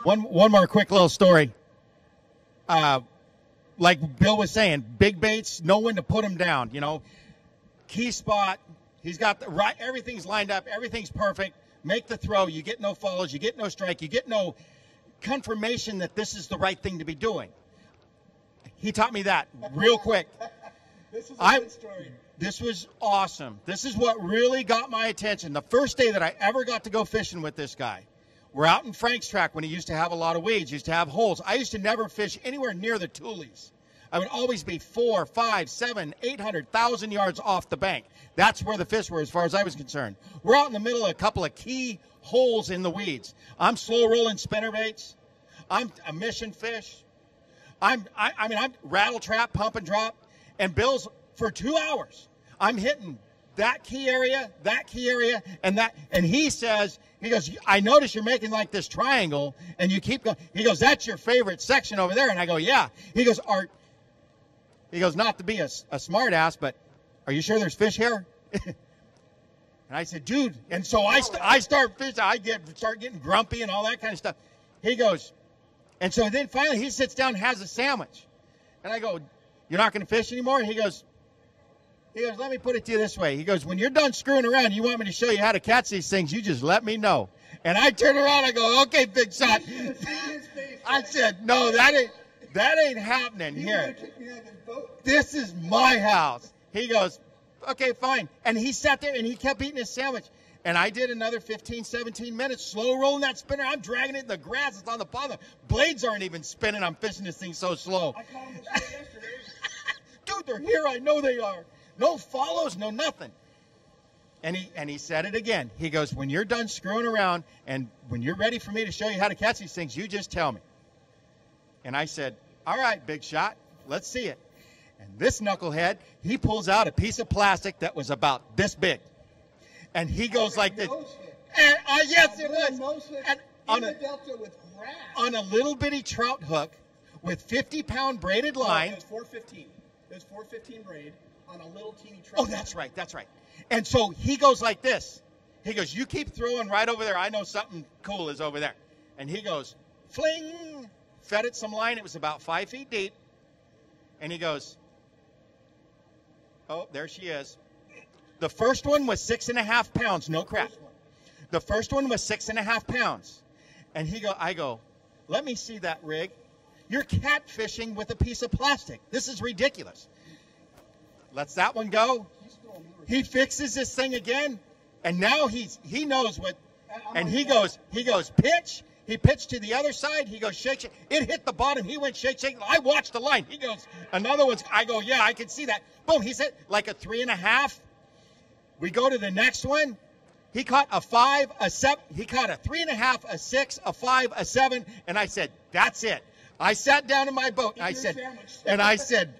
One more quick little story. Like Bill was saying, big baits, know when to put them down. You know, key spot. He's got the right. Everything's lined up. Everything's perfect. Make the throw. You get no follows. You get no strike. You get no confirmation that this is the right thing to be doing. He taught me that real quick. This is a good story. This was awesome. This is what really got my attention. The first day that I ever got to go fishing with this guy, we're out in Frank's track when he used to have a lot of weeds, used to have holes. I used to never fish anywhere near the Tulies. I would always be 400, 500, 700, 800, 1,000 yards off the bank. That's where the fish were as far as I was concerned. We're out in the middle of a couple of key holes in the weeds. I'm slow rolling spinnerbaits. I'm a mission fish. I'm rattle trap, pump and drop. And Bill's for 2 hours. I'm hitting that key area, and that. And he says, he goes, I notice you're making like this triangle, and you keep going. He goes, that's your favorite section over there. And I go, yeah. He goes, not to be a smart ass, but are you sure there's fish here? And I said, dude. And so I start fishing. Start getting grumpy and all that kind of stuff. He goes, and so then finally he sits down and has a sandwich. And I go, you're not going to fish anymore? He goes, let me put it to you this way. He goes, when you're done screwing around, you want me to show you how to catch these things, you just let me know. And I turn around, I go, okay, big shot. I said, no, that ain't happening here. This is my house. He goes, okay, fine. And he sat there and he kept eating his sandwich. And I did another 15, 17 minutes, slow rolling that spinner. I'm dragging it in the grass. It's on the bottom. Blades aren't even spinning. I'm fishing this thing so slow. I caught him yesterday. Dude, they're here. I know they are. No follows, no nothing. And he said it again. He goes, when you're done screwing around and when you're ready for me to show you how to catch these things, you just tell me. And I said, all right, big shot. Let's see it. And this knucklehead, he pulls out a piece of plastic that was about this big. And he goes like this. And, yes, it was. And on a little bitty trout hook with 50-pound braided line. It was 415. It was 415 braid on a little teeny trout. Oh, that's right. That's right. And so he goes like this. He goes, you keep throwing right over there. I know something cool is over there. And he goes, fling. Fed it some line. It was about 5 feet deep. And he goes, oh, there she is. The first one was 6.5 pounds, no crap. The first one was 6.5 pounds. And I go, let me see that rig. You're catfishing with a piece of plastic. This is ridiculous. Lets that one go. He fixes this thing again, and now he knows what. And he goes, pitch. He pitched to the other side. He goes, shake, shake. It hit the bottom. He went shake, shake. I watched the line. He goes, another one's. I go, yeah, I can see that. Boom. He said like a 3.5. We go to the next one. He caught a 5, a 7. He caught a 3.5, a 6, a 5, a 7. And I said, that's it. I sat down in my boat and I said,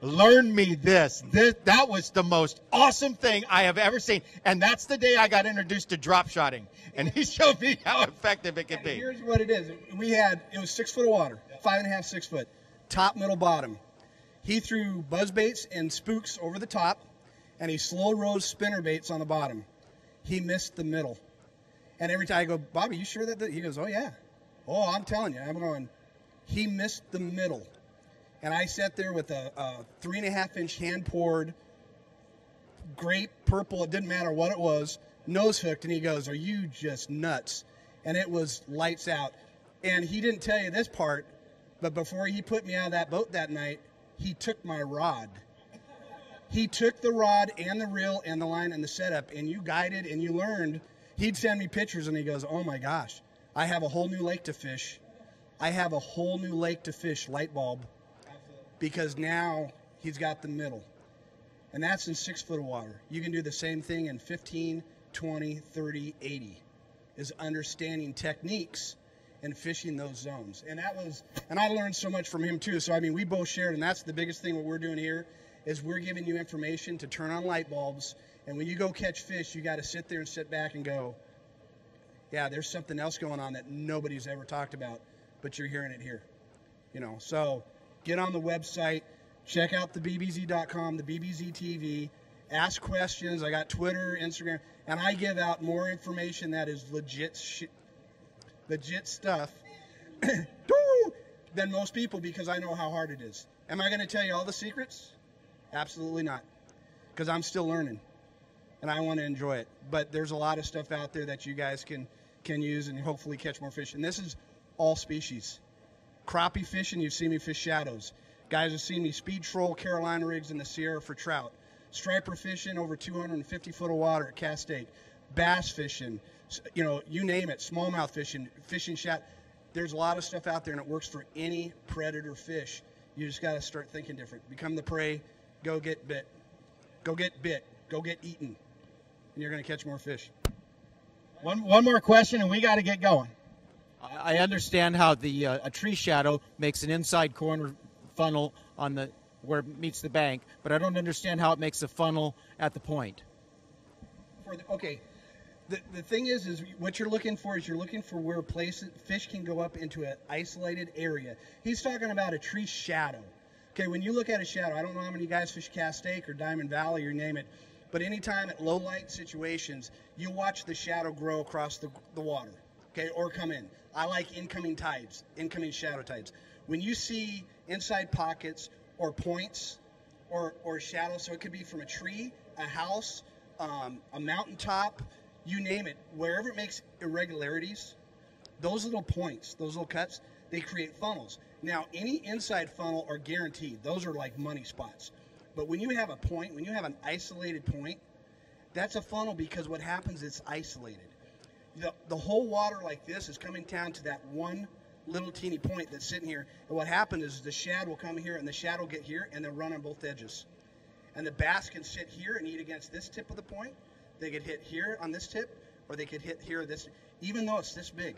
learn me this. That was the most awesome thing I have ever seen. And that's the day I got introduced to drop shotting. And he showed me how effective it could be. Here's what it is. It was 6 foot of water, 5.5, 6 foot, top, middle, bottom. He threw buzz baits and spooks over the top, and he slow rose spinner baits on the bottom. He missed the middle. And every time I go, Bobby, you sure that? He goes, oh, yeah. Oh, I'm telling you. I'm going, he missed the middle. And I sat there with a 3.5-inch hand-poured grape, purple, it didn't matter what it was, nose hooked. And he goes, are you just nuts? And it was lights out. And he didn't tell you this part, but before he put me out of that boat that night, he took my rod. He took the rod and the reel and the line and the setup, and you guided and you learned. He'd send me pictures, and he goes, oh, my gosh, I have a whole new lake to fish. I have a whole new lake to fish, light bulb, because now he's got the middle. And that's in 6 foot of water. You can do the same thing in 15, 20, 30, 80, is understanding techniques and fishing those zones. And I learned so much from him too. So, I mean, we both shared, and that's the biggest thing what we're doing here is we're giving you information to turn on light bulbs. And when you go catch fish, you got to sit there and sit back and go, yeah, there's something else going on that nobody's ever talked about, but you're hearing it here. You know, so get on the website, check out theBBZ.com, theBBZtv, ask questions. I got Twitter, Instagram, and I give out more information that is legit legit stuff than most people because I know how hard it is. Am I going to tell you all the secrets? Absolutely not, because I'm still learning and I want to enjoy it. But there's a lot of stuff out there that you guys can use and hopefully catch more fish. And this is all species. Crappie fishing, you've seen me fish shadows. Guys have seen me speed troll Carolina rigs in the Sierra for trout. Striper fishing over 250 foot of water at Castaic. Bass fishing, you know, you name it. Smallmouth fishing, fishing shad. There's a lot of stuff out there and it works for any predator fish. You just got to start thinking different. Become the prey, go get bit. Go get bit, go get eaten. And you're going to catch more fish. One more question and we got to get going. I understand how the a tree shadow makes an inside corner funnel on the where it meets the bank, but I don't understand how it makes a funnel at the point. Okay, the thing is what you're looking for is you're looking for where fish can go up into an isolated area. He's talking about a tree shadow. Okay, when you look at a shadow, I don't know how many guys fish Castaic or Diamond Valley or name it, but anytime at low light situations, you watch the shadow grow across the water, okay, or come in. I like incoming tides, incoming shadow tides. When you see inside pockets or points or shadows, so it could be from a tree, a house, a mountaintop, you name it, wherever it makes irregularities, those little points, those little cuts, they create funnels. Now, any inside funnel are guaranteed. Those are like money spots. But when you have a point, when you have an isolated point, that's a funnel because what happens is it's isolated. The whole water like this is coming down to that one little teeny point that's sitting here. And what happens is the shad will come here and the shad will get here and they'll run on both edges. And the bass can sit here and eat against this tip of the point. They could hit here on this tip, or they could hit here this, even though it's this big.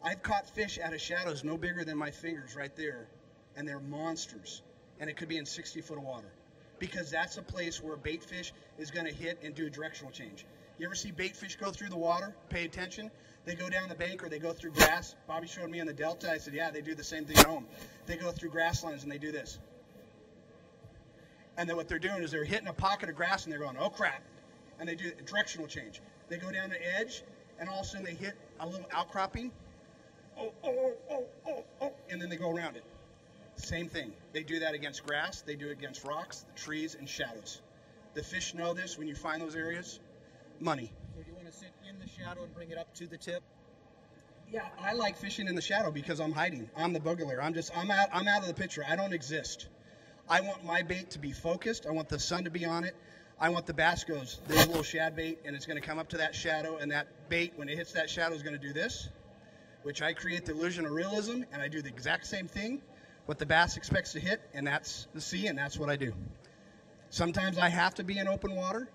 I've caught fish out of shadows no bigger than my fingers right there, and they're monsters. And it could be in 60 foot of water. Because that's a place where bait fish is going to hit and do a directional change. You ever see bait fish go through the water? Pay attention. They go down the bank or they go through grass. Bobby showed me in the Delta. I said, yeah, they do the same thing at home. They go through grass lines and they do this. And then what they're doing is they're hitting a pocket of grass and they're going, oh crap. And they do a directional change. They go down the edge and all of a sudden they hit a little outcropping. And then they go around it. Same thing. They do that against grass. They do it against rocks, trees, and shadows. The fish know this when you find those areas. Money. So you want to sit in the shadow and bring it up to the tip? Yeah, I like fishing in the shadow because I'm hiding. I'm the boogler. I'm out of the picture. I don't exist. I want my bait to be focused. I want the sun to be on it. I want the bass goes, there's a little shad bait, and it's going to come up to that shadow, and that bait, when it hits that shadow, is going to do this, which I create the illusion of realism, and I do the exact same thing, what the bass expects to hit, and that's the sea, and that's what I do. Sometimes I have to be in open water,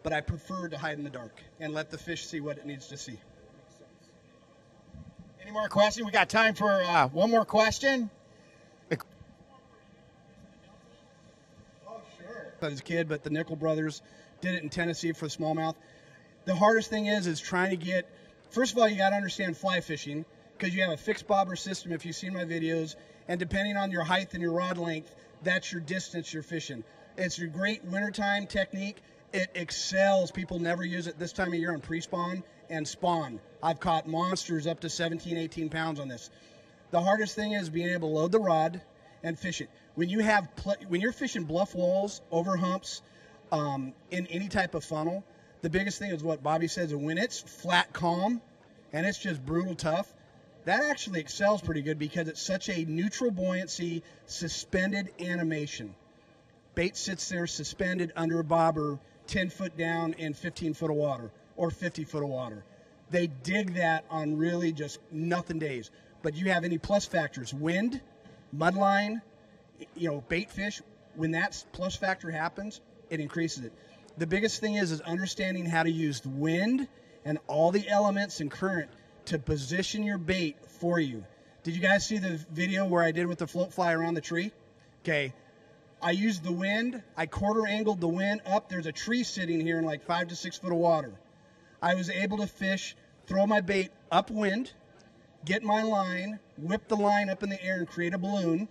but I prefer to hide in the dark and let the fish see what it needs to see. Any more questions? We got time for one more question. Oh, sure. As a kid, but the Nickel brothers did it in Tennessee for the smallmouth. The hardest thing is trying to get, first of all, you got to understand fly fishing because you have a fixed bobber system if you've seen my videos, and depending on your height and your rod length, that's your distance you're fishing. It's a great wintertime technique. It excels. People never use it this time of year on pre-spawn and spawn. I've caught monsters up to 17, 18 pounds on this. The hardest thing is being able to load the rod and fish it. When you're fishing bluff walls, over humps, in any type of funnel, the biggest thing is what Bobby says, when it's flat calm and it's just brutal tough, that actually excels pretty good because it's such a neutral buoyancy, suspended animation. Bait sits there suspended under a bobber 10 foot down in 15 foot of water or 50 foot of water. They dig that on really just nothing days. But you have any plus factors, wind, mudline, bait fish, when that plus factor happens, it increases it. The biggest thing is understanding how to use the wind and all the elements and current to position your bait for you. Did you guys see the video where I did with the float fly around the tree? Okay. I used the wind. I quarter angled the wind up. There's a tree sitting here in like 5 to 6 foot of water. I was able to fish, throw my bait upwind, get my line, whip the line up in the air and create a balloon,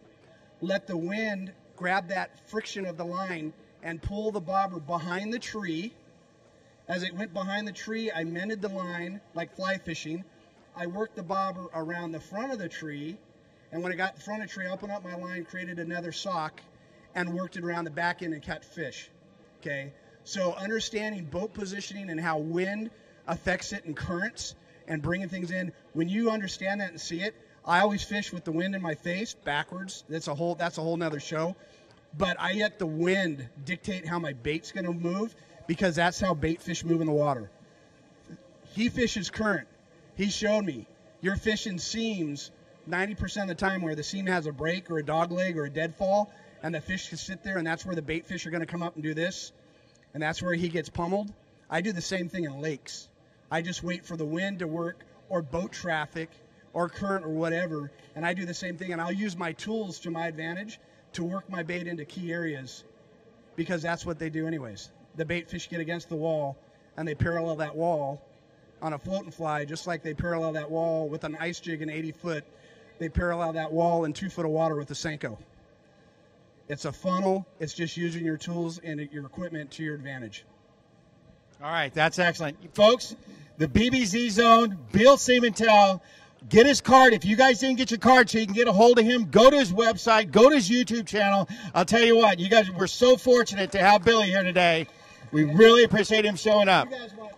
let the wind grab that friction of the line and pull the bobber behind the tree. As it went behind the tree, I mended the line like fly fishing, I worked the bobber around the front of the tree, and when it got the front of the tree, I opened up my line, created another sock, and worked it around the back end and caught fish. Okay, so understanding boat positioning and how wind affects it and currents and bringing things in. When you understand that and see it, I always fish with the wind in my face backwards. That's a whole nother show. But I let the wind dictate how my bait's going to move, because that's how bait fish move in the water. He fishes current. He showed me. You're fishing seams 90% of the time where the seam has a break or a dog leg or a deadfall, and the fish can sit there, and that's where the bait fish are going to come up and do this, and that's where he gets pummeled. I do the same thing in lakes. I just wait for the wind to work, or boat traffic, or current, or whatever, and I do the same thing, and I'll use my tools to my advantage to work my bait into key areas, because that's what they do anyways. The bait fish get against the wall, and they parallel that wall on a float and fly, just like they parallel that wall with an ice jig in 80 foot. They parallel that wall in 2 foot of water with a Senko. It's a funnel. It's just using your tools and your equipment to your advantage. All right, that's excellent. Folks, the BBZ Zone, Bill Siemantel, get his card. If you guys didn't get your card so you can get a hold of him, go to his website, go to his YouTube channel. I'll tell you what, you guys, we're so fortunate to have Billy here today. We really appreciate him showing up. You guys want